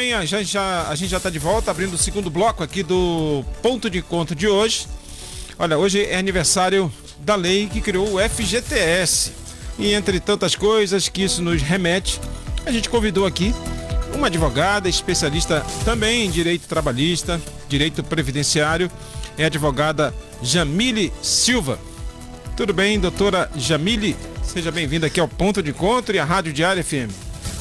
bem, a gente já está de volta, abrindo o segundo bloco aqui do Ponto de Encontro de hoje. Olha, hoje é aniversário da lei que criou o FGTS. E entre tantas coisas que isso nos remete, a gente convidou aqui uma advogada, especialista também em direito trabalhista, direito previdenciário, é a advogada Jamile Silva. Tudo bem, doutora Jamile? Seja bem-vinda aqui ao Ponto de Encontro e à Rádio Diário FM.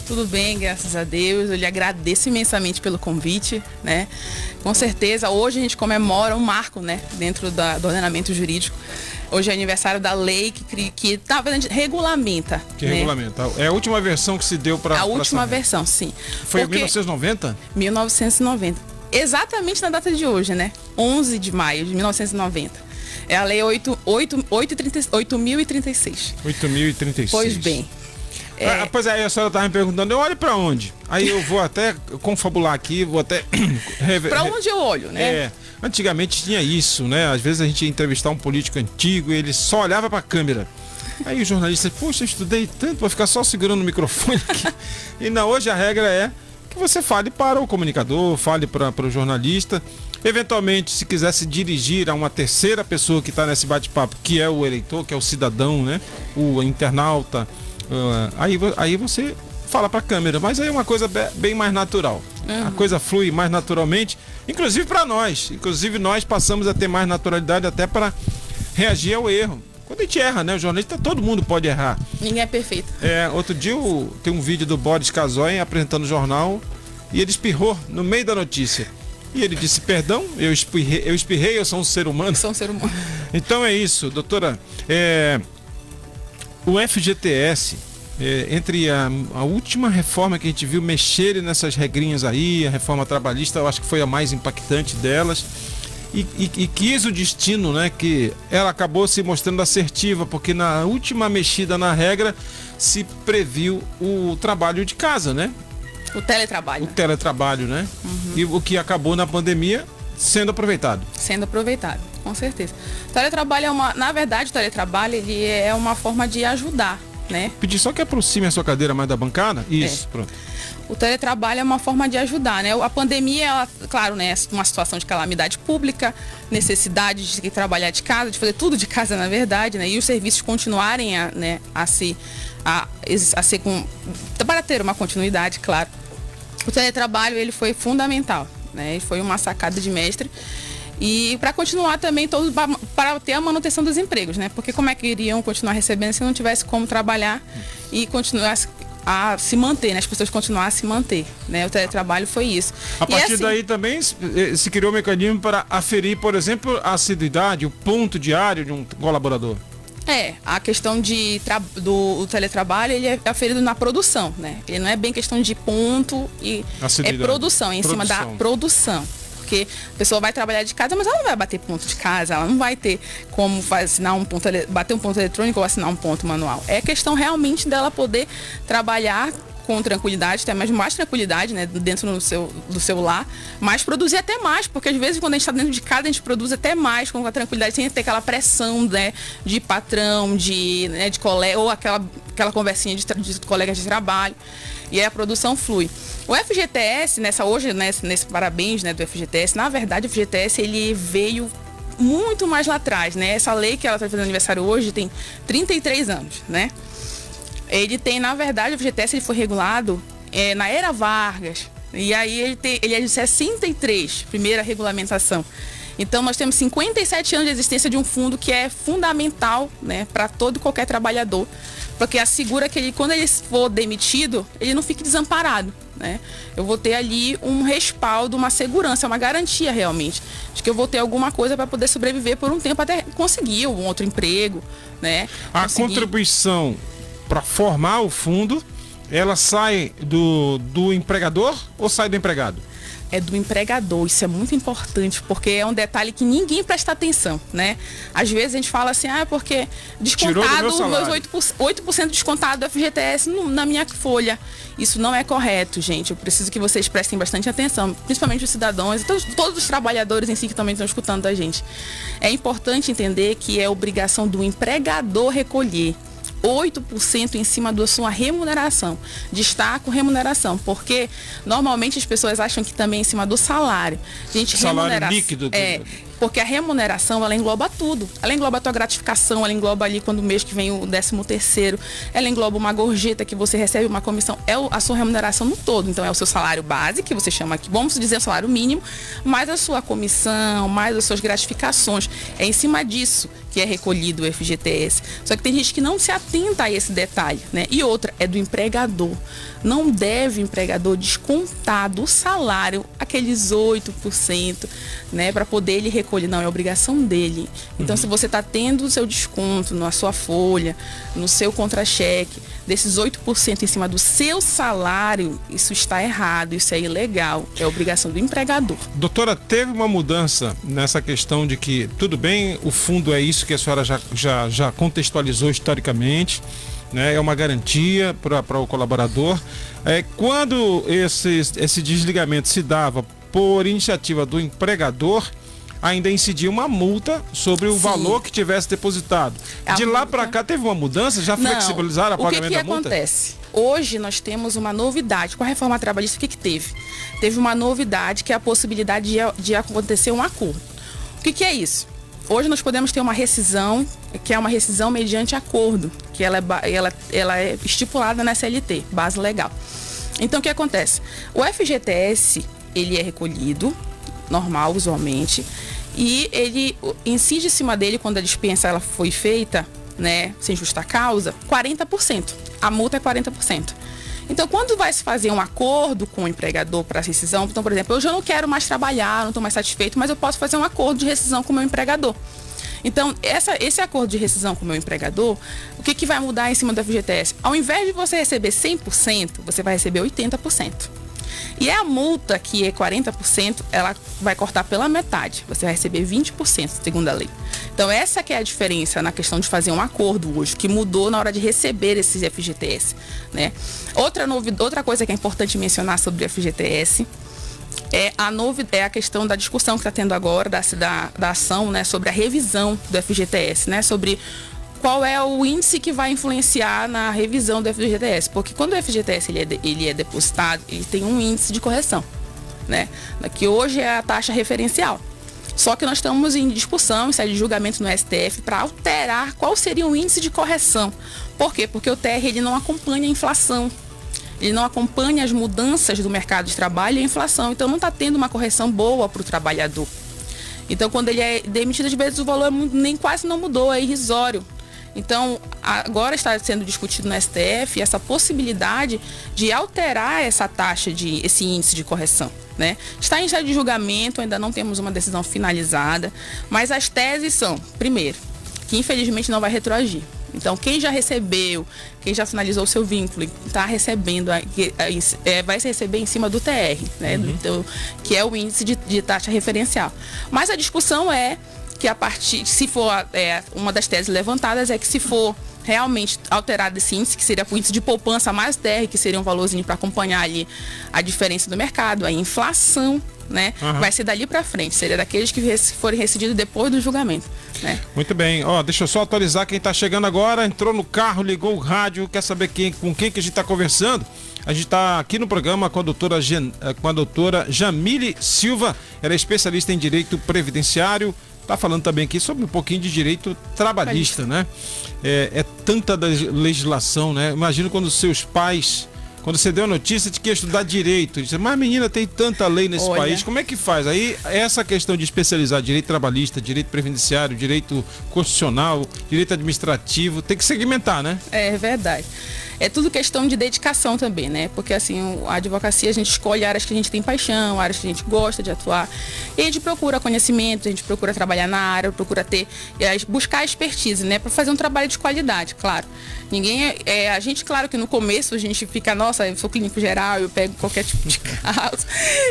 Tudo bem, graças a Deus. Eu lhe agradeço imensamente pelo convite, né? Com certeza, hoje a gente comemora um marco, né, dentro do ordenamento jurídico. Hoje é aniversário da lei que na verdade, regulamenta. Que né? regulamenta. É a última versão que se deu para... A última versão, sim. Foi em 1990? 1990. Exatamente na data de hoje, né? 11 de maio de 1990. É a lei 8.036. 8.036. Pois bem. Pois é, a senhora estava me perguntando, eu olho para onde? Aí eu vou até confabular aqui, vou até... Para onde eu olho, né? Antigamente tinha isso, né? Às vezes a gente ia entrevistar um político antigo e ele só olhava para a câmera. Aí o jornalista, poxa, eu estudei tanto para ficar só segurando o microfone aqui. E não, hoje a regra é que você fale para o comunicador, fale para o jornalista. Eventualmente, se quiser se dirigir a uma terceira pessoa que está nesse bate-papo, que é o eleitor, que é o cidadão, né? O internauta... Aí você fala para a câmera, mas aí é uma coisa bem mais natural. A coisa flui mais naturalmente, inclusive para nós. Inclusive nós passamos a ter mais naturalidade até para reagir ao erro. Quando a gente erra, né? O jornalista, todo mundo pode errar. Ninguém é perfeito. Outro dia tem um vídeo do Boris Casoy apresentando o jornal e ele espirrou no meio da notícia. E ele disse, perdão, eu espirrei, eu sou um ser humano. Sou um ser humano. Então é isso, doutora. O FGTS, entre a última reforma que a gente viu mexer nessas regrinhas aí, a reforma trabalhista, eu acho que foi a mais impactante delas, e quis o destino, né, que ela acabou se mostrando assertiva, porque na última mexida na regra se previu o trabalho de casa, né? O teletrabalho. O teletrabalho, né? E o que acabou na pandemia sendo aproveitado. Sendo aproveitado, com certeza. O teletrabalho na verdade, o teletrabalho ele é uma forma de ajudar, né? Pedir só que aproxime a sua cadeira mais da bancada. Isso, pronto. O teletrabalho é uma forma de ajudar, né? A pandemia, ela, claro, né, é uma situação de calamidade pública, necessidade de trabalhar de casa, de fazer tudo de casa, na verdade, né? E os serviços continuarem para ter uma continuidade, claro. O teletrabalho, ele foi fundamental, né? E foi uma sacada de mestre. E para continuar também, para ter a manutenção dos empregos, né? Porque como é que iriam continuar recebendo se não tivesse como trabalhar e continuar a se manter, né? As pessoas continuar a se manter, né? O teletrabalho foi isso. A partir daí também se criou um mecanismo para aferir, por exemplo, a assiduidade, o ponto diário de um colaborador. A questão do teletrabalho, ele é aferido na produção, né? Ele não é bem questão de ponto é produção, em cima da produção. Porque a pessoa vai trabalhar de casa, mas ela não vai bater ponto de casa, ela não vai ter como bater um ponto eletrônico ou assinar um ponto manual. É questão realmente dela poder trabalhar com tranquilidade, até mais tranquilidade, né, dentro do seu lar, mas produzir até mais, porque às vezes quando a gente está dentro de casa, a gente produz até mais com a tranquilidade, sem ter aquela pressão, né, de patrão, de colega, ou aquela conversinha de colegas de trabalho, e aí a produção flui. O FGTS, nesse parabéns, né, do FGTS, na verdade o FGTS ele veio muito mais lá atrás, né, essa lei que ela está fazendo aniversário hoje tem 33 anos, né. Ele tem, na verdade, o FGTS ele foi regulado na era Vargas. E aí ele é de 63, primeira regulamentação. Então nós temos 57 anos de existência de um fundo que é fundamental, né, para todo e qualquer trabalhador. Porque assegura que quando ele for demitido, ele não fique desamparado, né? Eu vou ter ali um respaldo, uma segurança, uma garantia realmente de que eu vou ter alguma coisa para poder sobreviver por um tempo até conseguir um outro emprego, né? Contribuição para formar o fundo, ela sai do empregador ou sai do empregado? É do empregador, isso é muito importante, porque é um detalhe que ninguém presta atenção, né? Às vezes a gente fala assim, porque descontado, meus 8% descontado do FGTS na minha folha. Isso não é correto, gente. Eu preciso que vocês prestem bastante atenção, principalmente os cidadãos e todos os trabalhadores em si que também estão escutando a gente. É importante entender que é obrigação do empregador recolher. 8% em cima da sua remuneração. Destaco remuneração, porque normalmente as pessoas acham que também é em cima do salário. Gente, salário líquido. Porque a remuneração, ela engloba tudo. Ela engloba a tua gratificação, ela engloba ali quando o mês que vem o 13º, ela engloba uma gorjeta que você recebe, uma comissão, é a sua remuneração no todo. Então é o seu salário base, que você chama aqui, vamos dizer o salário mínimo, mais a sua comissão, mais as suas gratificações. É em cima disso que é recolhido o FGTS. Só que tem gente que não se atenta a esse detalhe, né? E outra, é do empregador. Não deve o empregador descontar do salário aqueles 8%, né? Para poder ele recolher. Não, é obrigação dele. Então, se você está tendo o seu desconto na sua folha, no seu contra-cheque, desses 8% em cima do seu salário, isso está errado, isso é ilegal. É obrigação do empregador. Doutora, teve uma mudança nessa questão de que, tudo bem, o fundo é isso que a senhora já contextualizou historicamente, né? É uma garantia para o colaborador. Quando esse desligamento se dava por iniciativa do empregador, ainda incidia uma multa sobre o valor que tivesse depositado. De lá para cá teve uma mudança? Já flexibilizaram o pagamento da multa? O que acontece? Hoje nós temos uma novidade. Com a reforma trabalhista, o que teve? Teve uma novidade, que é a possibilidade de acontecer um acordo. O que é isso? Hoje nós podemos ter uma rescisão, que é uma rescisão mediante acordo, que ela é estipulada na CLT, base legal. Então, o que acontece? O FGTS, ele é recolhido, normal, usualmente, e ele incide em cima dele, quando a dispensa ela foi feita, né, sem justa causa, 40%. A multa é 40%. Então, quando vai se fazer um acordo com o empregador para rescisão, então, por exemplo, eu já não quero mais trabalhar, não estou mais satisfeito, mas eu posso fazer um acordo de rescisão com o meu empregador. Então, esse acordo de rescisão com o meu empregador, o que vai mudar em cima do FGTS? Ao invés de você receber 100%, você vai receber 80%. E a multa, que é 40%, ela vai cortar pela metade. Você vai receber 20%, segundo a lei. Então, essa que é a diferença na questão de fazer um acordo hoje, que mudou na hora de receber esses FGTS, né? Outra coisa que é importante mencionar sobre o FGTS é a questão da discussão que está tendo agora, da ação, né, sobre a revisão do FGTS, né, sobre qual é o índice que vai influenciar na revisão do FGTS. Porque quando o FGTS ele é depositado, ele tem um índice de correção, né, que hoje é a taxa referencial. Só que nós estamos em discussão, em sede de julgamento no STF, para alterar qual seria o índice de correção. Por quê? Porque o TR ele não acompanha a inflação. Ele não acompanha as mudanças do mercado de trabalho e a inflação. Então, não está tendo uma correção boa para o trabalhador. Então, quando ele é demitido, às vezes o valor nem quase não mudou, é irrisório. Então, agora está sendo discutido no STF essa possibilidade de alterar essa taxa, esse índice de correção, né? Está em estado de julgamento, ainda não temos uma decisão finalizada, mas as teses são, primeiro, que infelizmente não vai retroagir. Então, quem já recebeu, quem já finalizou o seu vínculo, está recebendo, vai se receber em cima do TR, né? Que é o índice de taxa referencial. Mas a discussão é que se for uma das teses levantadas, é que se for realmente alterado esse índice, que seria o índice de poupança mais TR, que seria um valorzinho para acompanhar ali a diferença do mercado, a inflação, né? Vai ser dali para frente, seria daqueles que forem rescindidos depois do julgamento, né? Muito bem, deixa eu só atualizar quem está chegando agora, entrou no carro, ligou o rádio, quer saber com quem que a gente está conversando? A gente está aqui no programa com a doutora Jamile Silva, ela é especialista em direito previdenciário, está falando também aqui sobre um pouquinho de direito trabalhista, né? É tanta legislação, né? Imagina quando seus pais, quando você deu a notícia de que ia estudar direito, disse, mas menina, tem tanta lei nesse país, como é que faz? Aí essa questão de especializar direito trabalhista, direito previdenciário, direito constitucional, direito administrativo, tem que segmentar, né? É verdade. É tudo questão de dedicação também, né? Porque assim, a advocacia, a gente escolhe áreas que a gente tem paixão, áreas que a gente gosta de atuar. E a gente procura conhecimento, a gente procura trabalhar na área, procura buscar expertise, né? Para fazer um trabalho de qualidade, claro. A gente, claro que no começo a gente fica, nossa, eu sou clínico geral, eu pego qualquer tipo de caso,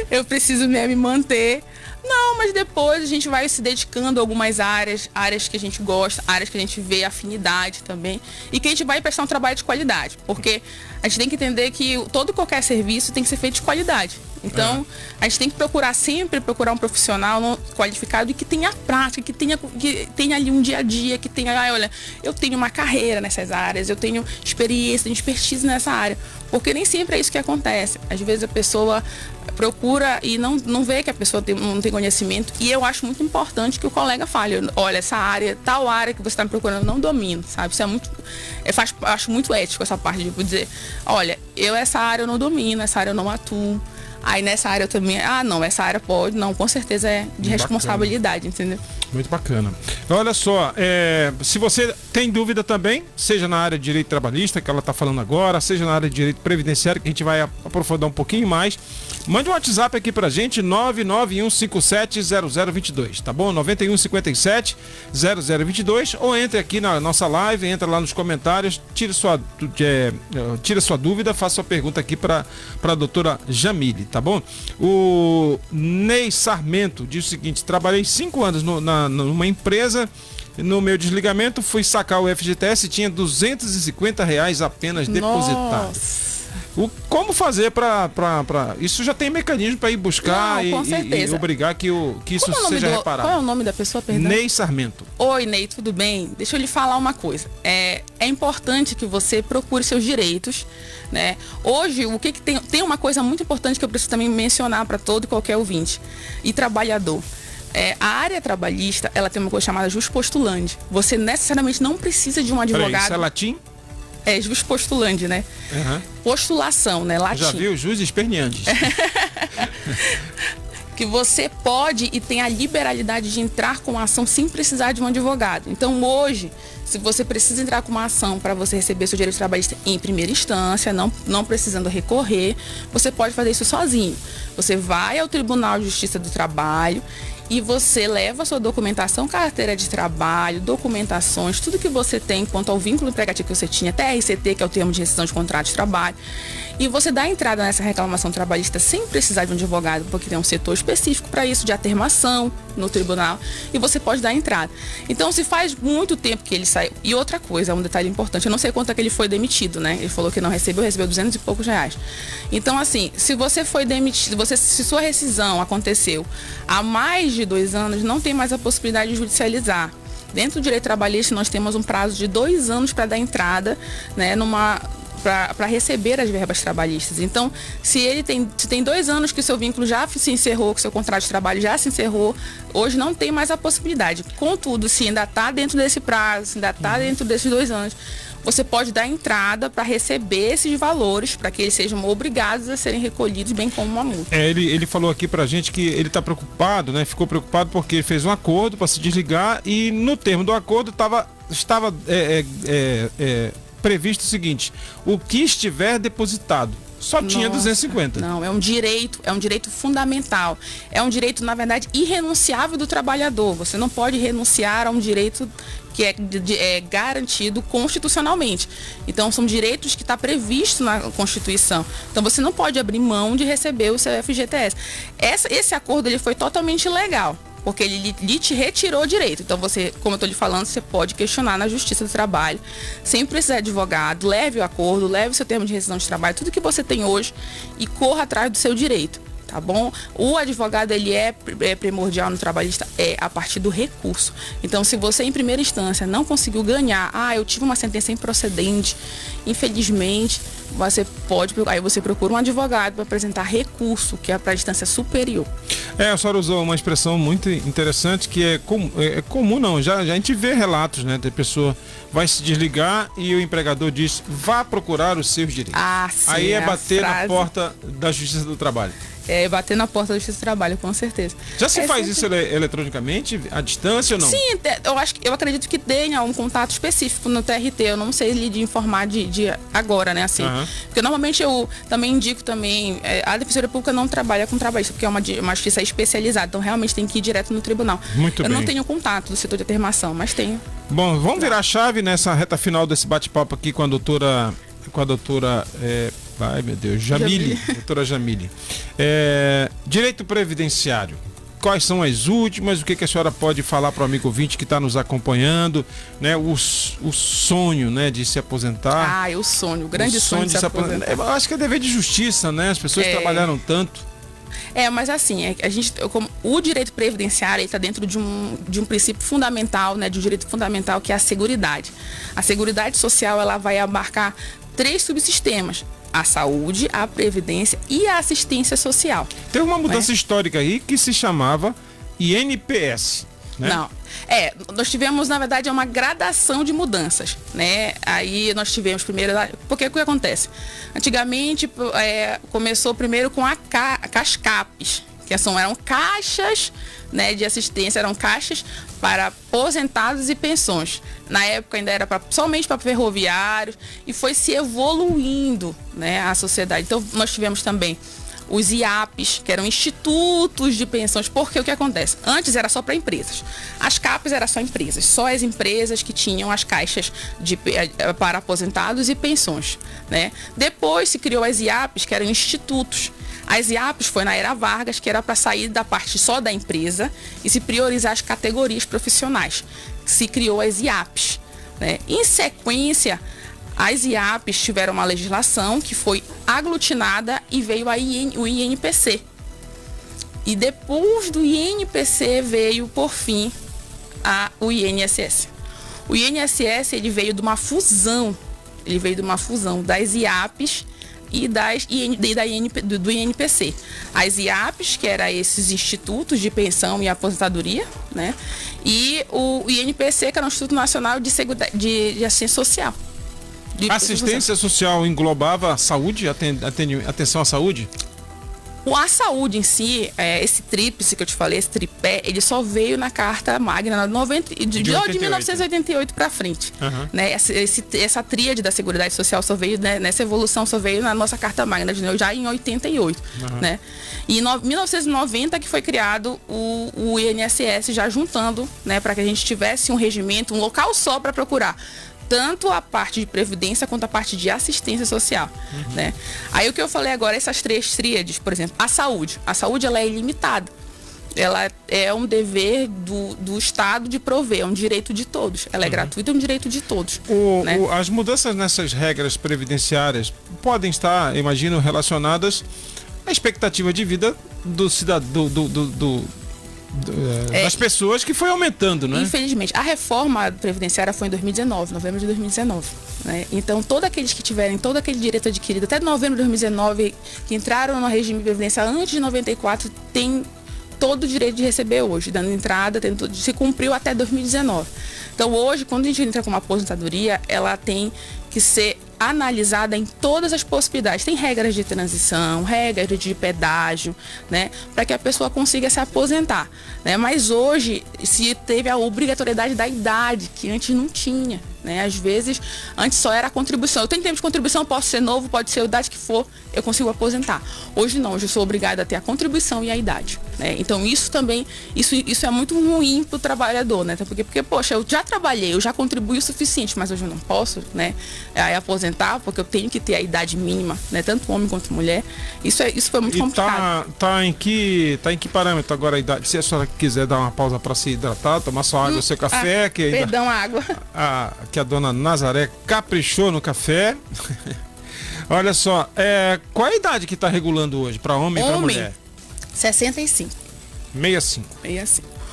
eu preciso me manter. Não, mas depois a gente vai se dedicando a algumas áreas que a gente gosta, áreas que a gente vê afinidade também, e que a gente vai prestar um trabalho de qualidade, porque a gente tem que entender que qualquer serviço tem que ser feito de qualidade. Então, a gente tem que sempre procurar um profissional qualificado e que tenha prática, que tenha ali um dia a dia, que tenha, olha, eu tenho uma carreira nessas áreas, eu tenho experiência, tenho expertise nessa área. Porque nem sempre é isso que acontece. Às vezes a pessoa procura e não vê que a pessoa não tem conhecimento. E eu acho muito importante que o colega fale, olha, essa área, tal área que você está me procurando, eu não domino, sabe? Isso é muito... Eu acho muito ético essa parte de dizer, olha, essa área eu não domino, essa área eu não atuo. Aí nessa área eu também, não, essa área pode, não, com certeza é de responsabilidade, entendeu? Muito bacana. Olha só, se você tem dúvida também, seja na área de direito trabalhista, que ela está falando agora, seja na área de direito previdenciário, que a gente vai aprofundar um pouquinho mais, mande um WhatsApp aqui pra gente, 991570022, tá bom? 91570022, ou entre aqui na nossa live, entra lá nos comentários, tira sua dúvida, faça sua pergunta aqui para a doutora Jamile, tá bom? O Ney Sarmento diz o seguinte: trabalhei 5 anos numa empresa, no meu desligamento fui sacar o FGTS e tinha R$250 apenas depositado. Como fazer para isso? Já tem mecanismo para ir buscar e obrigar que isso seja reparado. Qual é o nome da pessoa, perdão? Ney Sarmento. Oi, Ney, tudo bem? Deixa eu lhe falar uma coisa. É importante que você procure seus direitos, né? Hoje, tem uma coisa muito importante que eu preciso também mencionar para todo e qualquer ouvinte e trabalhador. A área trabalhista, ela tem uma coisa chamada jus postulandi. Você necessariamente não precisa de um advogado. Isso é latim? É jus postulandi, né? Uhum. Postulação, né? Latim. Já viu jus esperneandi. Que você pode e tem a liberalidade de entrar com a ação sem precisar de um advogado. Então, hoje, se você precisa entrar com uma ação para você receber seu direito trabalhista em primeira instância, não precisando recorrer, você pode fazer isso sozinho. Você vai ao Tribunal de Justiça do Trabalho e você leva a sua documentação, carteira de trabalho, documentações, tudo que você tem quanto ao vínculo empregatício que você tinha, até RCT, que é o termo de rescisão de contrato de trabalho, e você dá entrada nessa reclamação trabalhista sem precisar de um advogado, porque tem um setor específico para isso, de atermação no tribunal, e você pode dar entrada. Então, se faz muito tempo que ele saiu. E outra coisa, um detalhe importante, eu não sei quanto é que ele foi demitido, né? Ele falou que não recebeu 200 e poucos reais. Então, assim, se você foi demitido, se sua rescisão aconteceu há mais de 2 anos, não tem mais a possibilidade de judicializar. Dentro do direito trabalhista, nós temos um prazo de 2 anos para dar entrada, né, para receber as verbas trabalhistas. Então, se tem 2 anos que o seu vínculo já se encerrou, que o seu contrato de trabalho já se encerrou, hoje não tem mais a possibilidade. Contudo, se ainda está dentro desse prazo, se ainda está dentro desses 2 anos, você pode dar entrada para receber esses valores, para que eles sejam obrigados a serem recolhidos, bem como uma multa. Ele falou aqui pra gente que ele está preocupado, né? Ficou preocupado porque ele fez um acordo para se desligar e no termo do acordo estava previsto o seguinte: o que estiver depositado. Só tinha 250. Não, é um direito fundamental. É um direito, na verdade, irrenunciável do trabalhador. Você não pode renunciar a um direito que é garantido constitucionalmente. Então, são direitos que está previsto na Constituição. Então, você não pode abrir mão de receber o seu FGTS. Esse acordo ele foi totalmente ilegal, porque ele te retirou o direito. Então, você, como eu estou lhe falando, você pode questionar na Justiça do Trabalho, sem precisar de advogado, leve o acordo, leve o seu termo de rescisão de trabalho, tudo que você tem hoje, e corra atrás do seu direito, tá bom? O advogado, ele é primordial no trabalhista, a partir do recurso. Então, se você, em primeira instância, não conseguiu ganhar, eu tive uma sentença improcedente, infelizmente, aí você procura um advogado para apresentar recurso, que é para a instância superior. A senhora usou uma expressão muito interessante, que é comum não, já a gente vê relatos, né, da pessoa vai se desligar e o empregador diz, vá procurar os seus direitos. Sim, aí bater na porta da Justiça do Trabalho. Bater na porta da Justiça do Trabalho, com certeza. Já se faz isso eletronicamente, à distância ou não? Sim, eu acredito que tenha um contato específico no TRT, eu não sei lhe informar de agora, né, assim. Porque normalmente eu também indico também, a Defensoria Pública não trabalha com trabalhista, porque é uma justiça especializada, então realmente tem que ir direto no tribunal. Muito bem. Eu não tenho contato do setor de atermação, mas tenho. Bom, vamos virar a chave nessa reta final desse bate-papo aqui com a doutora ai meu Deus, Jamile. Doutora Jamile. Direito previdenciário. Quais são as últimas? O que a senhora pode falar para o amigo ouvinte que está nos acompanhando, né? O sonho, né, de se aposentar. O grande sonho de se aposentar. Eu acho que é dever de justiça, né? As pessoas trabalharam tanto. Mas assim, o direito previdenciário está dentro de um princípio fundamental, né, de um direito fundamental, que é a seguridade. A seguridade social, ela vai abarcar 3 subsistemas: a saúde, a previdência e a assistência social. Tem uma mudança histórica aí que se chamava INPS, né? Não. Nós tivemos, na verdade, uma gradação de mudanças, né? Aí nós tivemos primeiro, porque o que acontece? Antigamente, começou primeiro com as CAPs, que eram caixas, né, de assistência, eram caixas para aposentados e pensões. Na época ainda era somente para ferroviários, e foi se evoluindo, né, a sociedade. Então nós tivemos também os IAPs, que eram institutos de pensões, porque o que acontece? Antes era só para empresas. As CAPs eram só empresas, só as empresas que tinham as caixas para aposentados e pensões, né? Depois se criou as IAPs, que eram institutos. As IAPs foi na era Vargas, que era para sair da parte só da empresa e se priorizar as categorias profissionais. Se criou as IAPs, né? Em sequência, as IAPs tiveram uma legislação que foi aglutinada e veio o INPC. E depois do INPC veio, por fim, o INSS. O INSS, ele veio de uma fusão. Ele veio de uma fusão das IAPs e do INPC. As IAPs, que eram esses institutos de pensão e aposentadoria, né? E o INPC, que era o Instituto Nacional de Assistência Social. Assistência social englobava a saúde, atenção à saúde? A saúde em si, esse tríplice que eu te falei, esse tripé, ele só veio na Carta Magna de 1988 para frente. Uhum. Né? Essa tríade da Seguridade Social só veio, né, nessa evolução, só veio na nossa Carta Magna, já em 88. Uhum. Né? E em 1990 que foi criado o INSS, já juntando, né, para que a gente tivesse um regimento, um local só para procurar tanto a parte de previdência quanto a parte de assistência social, né? Aí o que eu falei agora, essas 3 tríades, por exemplo, a saúde, ela é ilimitada. Ela é um dever do Estado de prover, é um direito de todos. Ela é gratuita, é um direito de todos. Né? As mudanças nessas regras previdenciárias podem estar, imagino, relacionadas à expectativa de vida do cidadão, das pessoas, que foi aumentando, né? Infelizmente. A reforma previdenciária foi em 2019, novembro de 2019. Né? Então, todos aqueles que tiverem todo aquele direito adquirido até novembro de 2019, que entraram no regime previdenciário antes de 94, tem todo o direito de receber hoje, dando entrada, se cumpriu até 2019. Então, hoje, quando a gente entra com uma aposentadoria, ela tem que ser analisada em todas as possibilidades. Tem regras de transição, regras de pedágio, né, para que a pessoa consiga se aposentar, né? Mas hoje se teve a obrigatoriedade da idade, que antes não tinha, né? Às vezes antes só era a contribuição. Eu tenho tempo de contribuição, posso ser novo, pode ser a idade que for, eu consigo aposentar. Hoje não, hoje eu sou obrigada a ter a contribuição e a idade, né? Então isso também, isso é muito ruim para o trabalhador, né? Porque poxa, eu já trabalhei, eu já contribuí o suficiente, mas hoje eu não posso, né, aposentar, porque eu tenho que ter a idade mínima, né, tanto homem quanto mulher. Isso foi muito complicado. Tá em que parâmetro agora a idade? Se a senhora quiser dar uma pausa para se hidratar, tomar sua água, seu café, perdão, água. Que a dona Nazaré caprichou no café. Olha só, qual é a idade que está regulando hoje para homem e para mulher? 65. 65.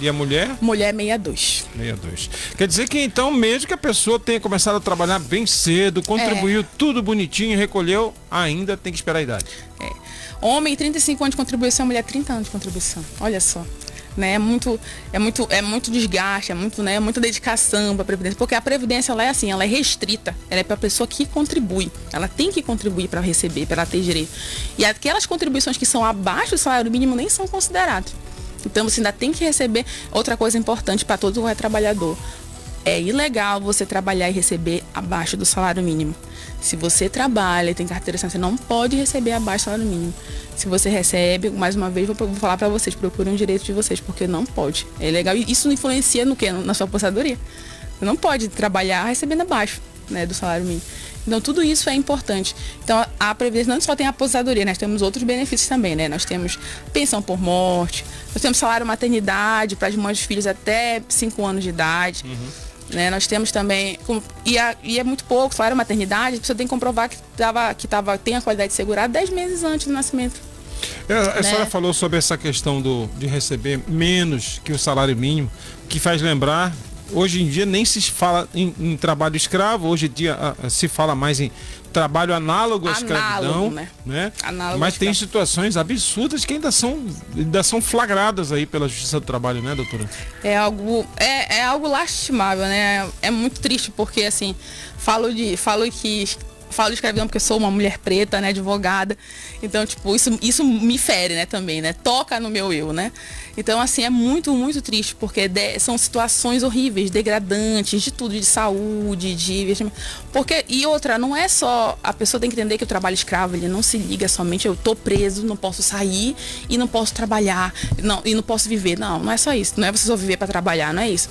E a mulher? Mulher 62. Quer dizer que então, mesmo que a pessoa tenha começado a trabalhar bem cedo, contribuiu tudo bonitinho, recolheu, ainda tem que esperar a idade. Homem 35 anos de contribuição, mulher 30 anos de contribuição. Olha só. Né? É muito desgaste, é muita dedicação para a Previdência, porque a Previdência ela é assim, ela é restrita, ela é para a pessoa que contribui, ela tem que contribuir para receber, para ela ter direito. E aquelas contribuições que são abaixo do salário mínimo nem são consideradas. Então você ainda tem que receber. Outra coisa importante para todo trabalhador: é ilegal você trabalhar e receber abaixo do salário mínimo. Se você trabalha e tem carteira assinada, você não pode receber abaixo do salário mínimo. Se você recebe, mais uma vez, vou falar para vocês, procurem o direito de vocês, porque não pode. É ilegal. E isso influencia no quê? Na sua aposentadoria. Você não pode trabalhar recebendo abaixo, né, do salário mínimo. Então, tudo isso é importante. Então, a Previdência não só tem a aposentadoria, nós temos outros benefícios também, né? Nós temos pensão por morte, nós temos salário maternidade para as mães de filhos até 5 anos de idade. Né? Nós temos também, e é muito pouco, salário maternidade, a pessoa tem que comprovar que tem a qualidade segurada 10 meses antes do nascimento. A senhora falou sobre essa questão de receber menos que o salário mínimo, que faz lembrar, hoje em dia nem se fala em trabalho escravo, hoje em dia se fala mais em trabalho análogo à escravidão, né? Análogo. Mas tem situações absurdas que ainda são flagradas aí pela Justiça do Trabalho, né, doutora? É algo lastimável, né? É muito triste porque, assim, falo de escravidão porque eu sou uma mulher preta, né, advogada. Então, tipo, isso me fere, né, também, né? Toca no meu eu, né? Então, assim, é muito, muito triste, porque são situações horríveis, degradantes, de tudo, de saúde, e outra, não é só, a pessoa tem que entender que o trabalho escravo, ele não se liga somente, eu tô preso, não posso sair e não posso trabalhar, e não posso viver. Não é só isso, não é você só viver para trabalhar, não é isso.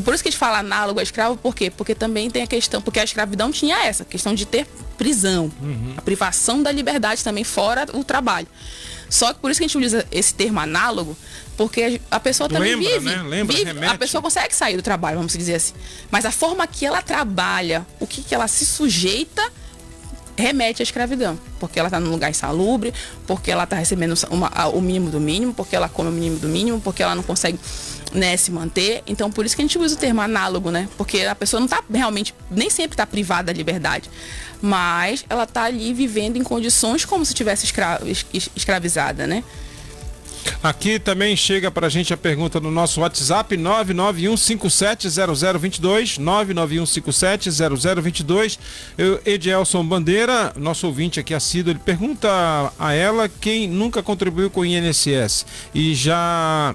Por isso que a gente fala análogo a escravo, por quê? Porque também tem a questão, porque a escravidão tinha essa questão de ter prisão, a privação da liberdade também fora o trabalho. Só que por isso que a gente utiliza esse termo análogo, porque a pessoa também vive, a pessoa consegue sair do trabalho, vamos dizer assim. Mas a forma que ela trabalha, o que ela se sujeita, remete à escravidão. Porque ela está num lugar insalubre, porque ela está recebendo o mínimo do mínimo, porque ela come o mínimo do mínimo, porque ela não consegue, né, se manter. Então, por isso que a gente usa o termo análogo, né? Porque a pessoa não está realmente, nem sempre está privada da liberdade, mas ela está ali vivendo em condições como se estivesse escravizada, né? Aqui também chega pra gente a pergunta no nosso WhatsApp 991570022, 991570022. Edielson Bandeira, nosso ouvinte aqui assíduo, ele pergunta a ela quem nunca contribuiu com o INSS e já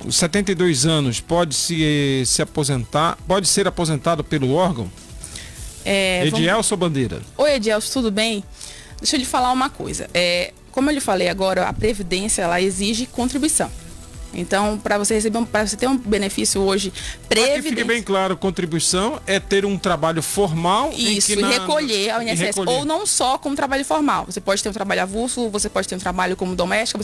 72 anos pode se aposentar, pode ser aposentado pelo órgão? Edielson Bandeira. Oi, Edielson, tudo bem? Deixa eu lhe falar uma coisa. Como eu lhe falei agora, a Previdência, ela exige contribuição. Então, para você ter um benefício hoje, Previdência... Que fique bem claro, contribuição é ter um trabalho formal... Isso, e recolher ao INSS. Ou não só como trabalho formal. Você pode ter um trabalho avulso, você pode ter um trabalho como doméstica,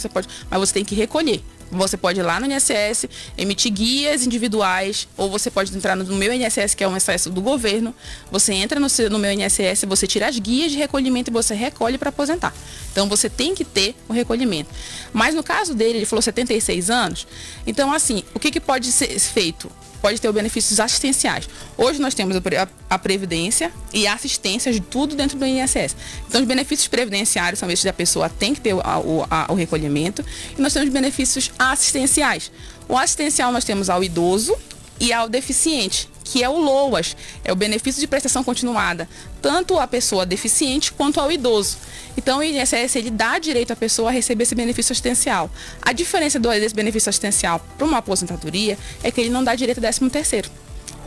mas você tem que recolher. Você pode ir lá no INSS, emitir guias individuais, ou você pode entrar no meu INSS, que é um INSS do governo. Você entra no meu INSS, você tira as guias de recolhimento e você recolhe para aposentar. Então, você tem que ter o recolhimento. Mas no caso dele, ele falou 76 anos. Então, assim, o que pode ser feito? Pode ter os benefícios assistenciais. Hoje nós temos a Previdência e a assistência de tudo dentro do INSS. Então, os benefícios previdenciários são esses da pessoa tem que ter o recolhimento. E nós temos benefícios assistenciais. O assistencial nós temos ao idoso e ao deficiente, que é o LOAS, é o benefício de prestação continuada, tanto à pessoa deficiente quanto ao idoso. Então, o INSS, ele dá direito à pessoa a receber esse benefício assistencial. A diferença desse benefício assistencial para uma aposentadoria é que ele não dá direito a 13º.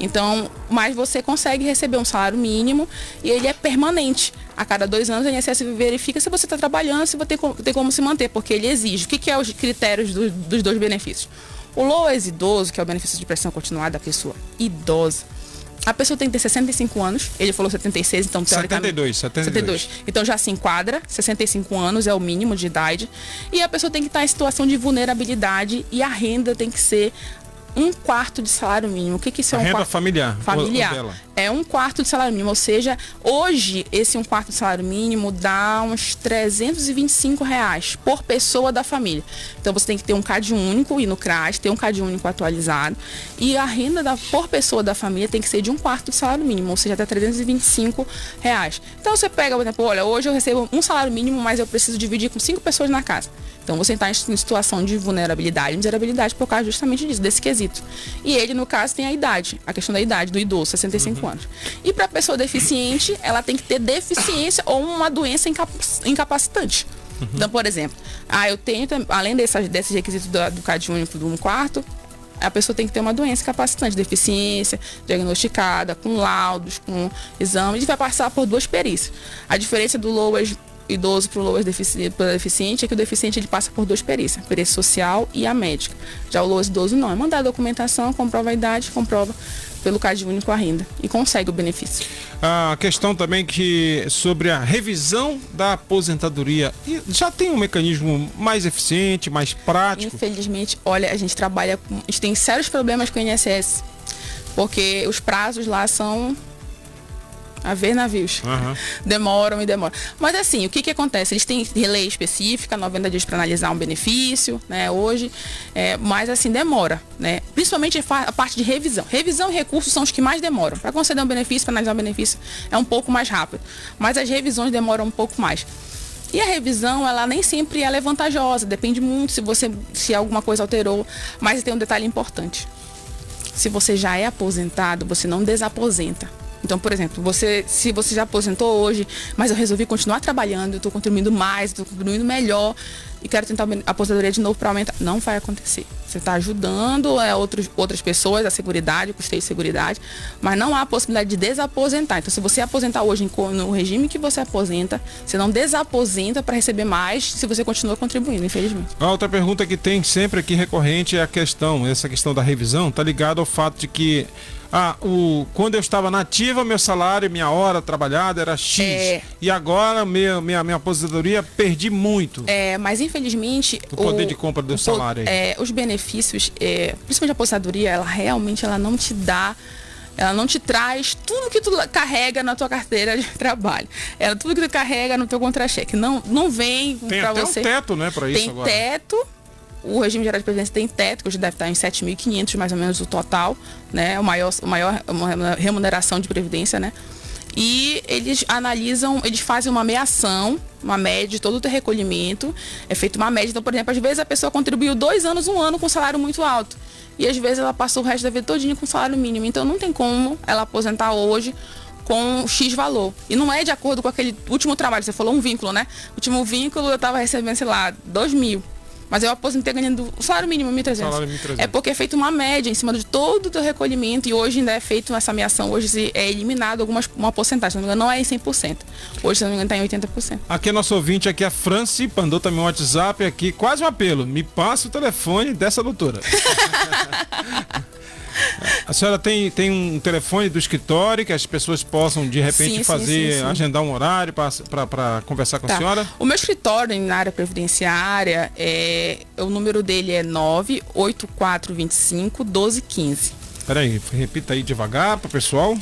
Então, mas você consegue receber um salário mínimo e ele é permanente. A cada 2 anos, o INSS verifica se você está trabalhando, se você tem como se manter, porque ele exige. O que é os critérios dos dois benefícios? O LOAS idoso, que é o benefício de prestação continuada da pessoa idosa, a pessoa tem que ter 65 anos, ele falou 76, então teoricamente... 72. Então já se enquadra, 65 anos é o mínimo de idade, e a pessoa tem que estar em situação de vulnerabilidade e a renda tem que ser 1/4 de salário mínimo. O que isso é? Renda familiar. Familiar. É 1/4 de salário mínimo. Ou seja, hoje esse 1/4 de salário mínimo dá uns R$325 por pessoa da família. Então você tem que ter um CAD único, ir no CRAS, ter um CAD único atualizado. E a renda por pessoa da família tem que ser de 1/4 de salário mínimo, ou seja, até R$325. Então você pega, por exemplo, olha, hoje eu recebo um salário mínimo, mas eu preciso dividir com 5 pessoas na casa. Então você está em situação de vulnerabilidade, miserabilidade por causa justamente disso, desse quesito. E ele, no caso, tem a idade, a questão da idade do idoso, 65 anos. E para a pessoa deficiente, ela tem que ter deficiência ou uma doença incapacitante. Então, por exemplo, eu tenho, além desse requisito do CAD único do 1/4, a pessoa tem que ter uma doença incapacitante, deficiência, diagnosticada, com laudos, com exames, e vai passar por 2 perícias. A diferença do LOAS idoso para o LOAS deficiente é que o deficiente ele passa por 2 perícias, a perícia social e a médica. Já o LOAS idoso não, é mandar a documentação, comprova a idade, comprova pelo CAD único a renda e consegue o benefício. A questão também que sobre a revisão da aposentadoria, já tem um mecanismo mais eficiente, mais prático? Infelizmente, olha, a gente tem sérios problemas com o INSS, porque os prazos lá são a ver navios. Demoram e demoram. Mas assim, o que acontece? Eles têm lei específica, 90 dias para analisar um benefício, né, hoje, mas assim, demora, né? Principalmente a parte de revisão. Revisão e recursos são os que mais demoram. Para conceder um benefício, para analisar um benefício, é um pouco mais rápido. Mas as revisões demoram um pouco mais. E a revisão, ela nem sempre é vantajosa, depende muito se alguma coisa alterou, mas tem um detalhe importante. Se você já é aposentado, você não desaposenta. Então, por exemplo, se você já aposentou hoje, mas eu resolvi continuar trabalhando, eu estou contribuindo mais, estou contribuindo melhor e quero tentar a aposentadoria de novo para aumentar, não vai acontecer. Você está ajudando outras pessoas, a seguridade, o custeio de seguridade, mas não há a possibilidade de desaposentar. Então, se você aposentar hoje no regime que você aposenta, você não desaposenta para receber mais se você continua contribuindo, infelizmente. A outra pergunta que tem sempre aqui recorrente é essa questão da revisão, está ligada ao fato de que quando eu estava na ativa, meu salário, minha hora trabalhada era X. E agora, minha aposentadoria, perdi muito. Mas infelizmente... O poder de compra do salário aí. Os benefícios, principalmente a aposentadoria, ela realmente não te dá... Ela não te traz tudo que tu carrega na tua carteira de trabalho. Tudo que tu carrega no teu contra-cheque. Não vem para você... Tem até um teto, né, para isso agora. Tem teto. O regime geral de previdência tem teto, que hoje deve estar em 7.500, mais ou menos, o total, né? Uma remuneração de previdência, né? E eles fazem uma meação, uma média de todo o teu recolhimento. É feita uma média. Então, por exemplo, às vezes a pessoa contribuiu 2 anos, 1 ano com salário muito alto. E às vezes ela passou o resto da vida todinha com salário mínimo. Então não tem como ela aposentar hoje com X valor. E não é de acordo com aquele último trabalho. Você falou um vínculo, né? O último vínculo eu estava recebendo, sei lá, 2.000. Mas eu aposentei ganhando o salário mínimo, 1.300. É porque é feita uma média em cima de todo o teu recolhimento e hoje ainda é feito essa meação. Hoje é eliminado uma porcentagem, não é em 100%. Hoje, se não me engano, está em 80%. Aqui é nosso ouvinte, aqui a Franci, mandou também um WhatsApp aqui, quase um apelo. Me passa o telefone dessa doutora. A senhora tem um telefone do escritório que as pessoas possam, de repente, sim. Agendar um horário para conversar com a senhora? O meu escritório na área previdenciária, o número dele é 98425-1215. Peraí, repita aí devagar para o pessoal.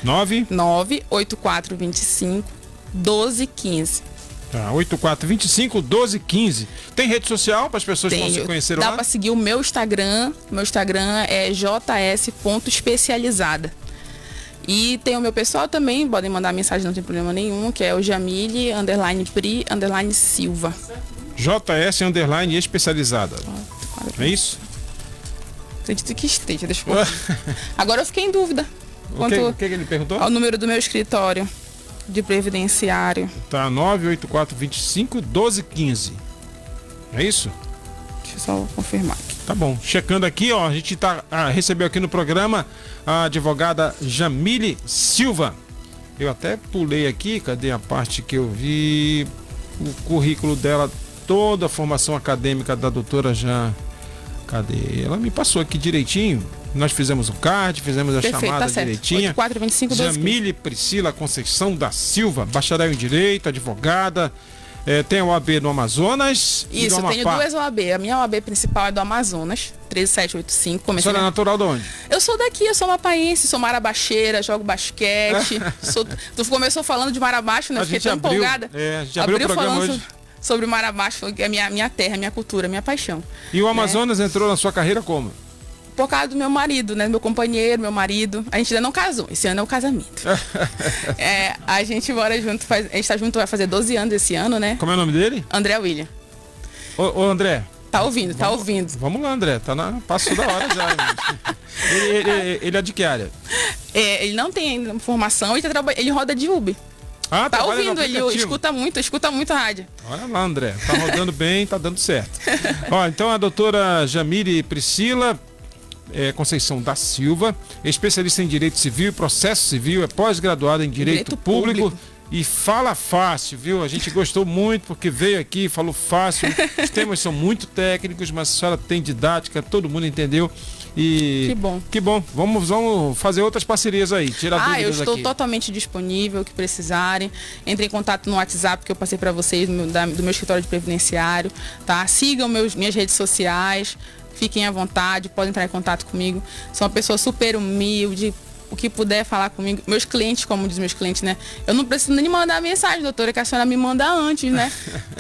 98425-1215. Tá, 8425-1215. Tem rede social para as pessoas possam se conhecer lá? Dá para seguir o meu Instagram. Meu Instagram é js.especializada. E tem o meu pessoal também, podem mandar mensagem, não tem problema nenhum, que é o Jamile_Pri_Silva. JS_especializada. É isso? Acredito que esteja, deixa eu ver. Agora eu fiquei em dúvida. O que ele perguntou? Ao número do meu escritório de previdenciário. Tá, 98425-1215. É isso? Deixa eu só confirmar aqui. Tá bom. Checando aqui, ó, a gente recebeu aqui no programa a advogada Jamile Silva. Eu até pulei aqui, cadê a parte que eu vi? O currículo dela, toda a formação acadêmica da doutora Cadê? Ela me passou aqui direitinho. Nós fizemos o card, fizemos a chamada direitinha. 8425 Jamile Priscila Conceição da Silva, bacharel em Direito, advogada. Tem a OAB no Amazonas. Isso, eu tenho 2 OAB. A minha OAB principal é do Amazonas, 13785. A senhora é natural de onde? Eu sou daqui, eu sou mapaense, sou marabaxeira, jogo basquete. Tu começou falando de Marabaixo, né? Fiquei tão empolgada. A gente abriu o programa hoje. Sobre Marabaixo, que é minha terra, minha cultura, minha paixão. E o Amazonas entrou na sua carreira como? Por causa do meu marido, né? Meu companheiro, meu marido. A gente ainda não casou. Esse ano é o casamento. A gente mora junto, a gente tá junto, vai fazer 12 anos esse ano, né? Como é o nome dele? André William. Ô André. Tá ouvindo, tá ouvindo. Vamos lá, André. Passou da hora já. Ele é de que área? Ele não tem ainda formação, ele roda de Uber. Tá ouvindo, ele escuta muito a rádio. Olha lá, André. Tá rodando bem, tá dando certo. Ó, então a doutora Jamile Priscila Conceição da Silva, especialista em Direito Civil e Processo Civil, é pós-graduada em Direito Público e fala fácil, viu? A gente gostou muito porque veio aqui, falou fácil. Os temas são muito técnicos, mas a senhora tem didática, todo mundo entendeu. E que bom. Que bom. Vamos fazer outras parcerias aí, tirar dúvidas aqui. Eu estou totalmente disponível, o que precisarem. Entre em contato no WhatsApp que eu passei para vocês, do meu escritório de previdenciário, tá? Sigam minhas redes sociais. Fiquem à vontade, podem entrar em contato comigo. Sou uma pessoa super humilde, o que puder falar comigo. Meus clientes, como diz meus clientes, né? Eu não preciso nem mandar mensagem, doutora, que a senhora me manda antes, né?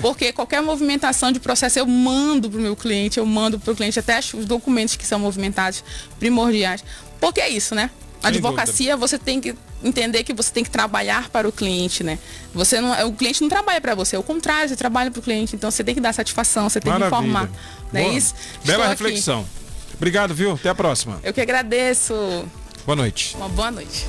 Porque qualquer movimentação de processo eu mando pro meu cliente, até os documentos que são movimentados, primordiais. Porque é isso, né? A advocacia, você tem que entender que você tem que trabalhar para o cliente, né? O cliente não trabalha para você, é o contrário, você trabalha para o cliente. Então você tem que dar satisfação, você tem que informar. Não é isso? Bela reflexão. Obrigado, viu? Até a próxima. Eu que agradeço. Boa noite. Uma boa noite.